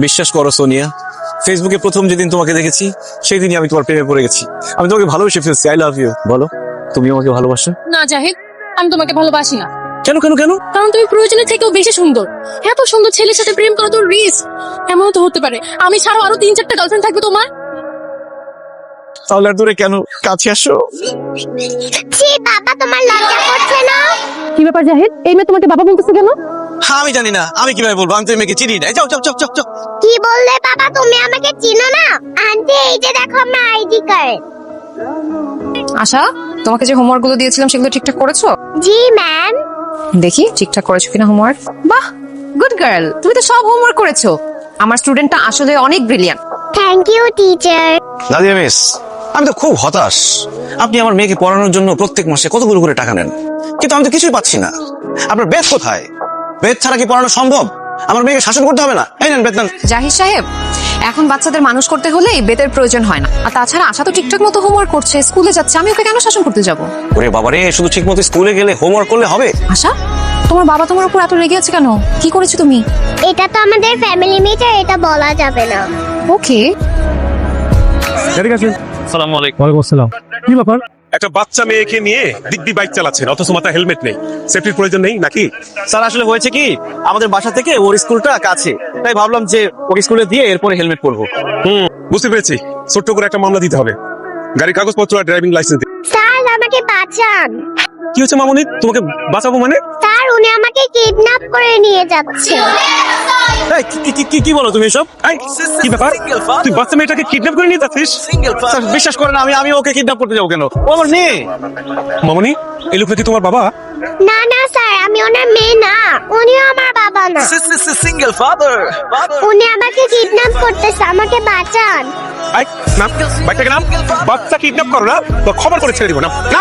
বিশ্বাস করো সোনিয়া, ফেসবুকে প্রথম যেদিন তোমাকে দেখেছি সেই দিনই আমি তোমার প্রেমে পড়ে গেছি। আমি তোমাকে ভালোবেসে ফেলছি। I love you. বলো, তুমি আমাকে ভালোবাসো? না জাহিদ, আমি তোমাকে ভালোবাসি না। কেন কেন কেন? কারণ তুমি প্রয়োজনের থেকেও বেশি সুন্দর। এত সুন্দর ছেলের সাথে প্রেম করা তো রিস্ক। এমন তো হতে পারে আমি ছাড়াও আরো 3-4টা গার্লফ্রেন্ড থাকবে তোমার। তাহলে আর দূরে কেন, কাছে আসো। ছি বাবা, তোমার লজ্জা করছে না? কি ব্যাপার জাহিদ, এই মেয়ে তোমাকে বাবা বলতেছে কেন? হ্যাঁ আমি জানি না, আমি কিভাবে বলবো? আমি তো এই মেয়েকে চিনি না। যাও যাও যাও যাও যাও। কি বললে বাবা, তুমি আমাকে চিনো না? আন্টি এই যে দেখো আমার আইডি কার্ড। আশা, তোমাকে যে হোমওয়ার্ক গুলো দিয়েছিলাম সেগুলো ঠিকঠাক করেছো? জি ম্যাম। দেখি ঠিকঠাক করেছো কিনা হোমওয়ার্ক। বাহ, গুড গার্ল, তুমি তো সব হোমওয়ার্ক করেছো। আমার স্টুডেন্টটা আসলে অনেক brilliant. Thank you teacher. Nadia miss, আমি তো খুব হতাশ। আপনি আমার মেয়েকে পড়ানোর জন্য প্রত্যেক মাসে কতগুলো করে টাকা নেন, কিন্তু আমি তো কিছুই পাচ্ছি না। আপনার বেদ কোথায়? বেদ ছাড়া কি পড়ানো সম্ভব? আমার মেয়েকে শাসন করতে হবে না? এই নেন বেতন। জাহিদ সাহেব, এখন বাচ্চাদের মানুষ করতে হলে এই বেতের প্রয়োজন হয় না। আর তাছাড়া আশা তো ঠিকঠাক মতো হোমওয়ার্ক করছে, স্কুলে যাচ্ছে, আমি ওকে কেন শাসন করতে যাব? ওরে বাবারে, শুধু ঠিক মতো স্কুলে গেলে হোমওয়ার্ক করলে হবে? আশা, তোমার বাবা তোমার উপর এত রেগে আছে কেন? কি করেছো তুমি? এটা তো আমাদের ফ্যামিলি ম্যাটার, এটা বলা যাবে না। ওকে। ঠিক আছে। আসসালামু আলাইকুম। ওয়ালাইকুম আসসালাম। কি ব্যাপার? একটা বাচ্চা মেয়েকে নিয়ে দিব্যি বাইক চালাচ্ছেন, অথচ মাথায় হেলমেট নেই। সেফটির প্রয়োজন নেই নাকি? স্যার আসলে হয়েছে কি, আমাদের বাসা থেকে ওর স্কুলটা কাছে, তাই ভাবলাম যে ওকে স্কুলে দিয়ে এরপরে হেলমেট পরবো। বুঝতে পেরেছি, ছোট্ট করে একটা মামলা দিতে হবে। গাড়ির কাগজপত্র আর ড্রাইভিং লাইসেন্স। স্যার আমাকে বাঁচান। কি হচ্ছে মামুনি, তোমাকে বাঁচাবো মানে? স্যার উনি আমাকে কিডন্যাপ করে নিয়ে যাচ্ছে। এই, কি বলো তুমি এসব? এই, কি ব্যাপার? তুই বাচ্চা মেয়েটাকে কিডন্যাপ করে নিয়ে যাচ্ছিস? স্যার বিশ্বাস করেন, আমি ওকে কিডন্যাপ করতে যাবো কেন? ও আমার মেয়ে। মামুনি, এই লোক নাকি তোমার বাবা? না না স্যার, আমি ওনার মেয়ে না, উনিও আমার বাবা না। Single father. উনি আমাকে কিডন্যাপ করতেছে, আমাকে বাঁচান। বাইক নাম, বাইকটাকে নাম। বাচ্চা কিডন্যাপ করো না তো খবর করে ছেড়ে দিব না।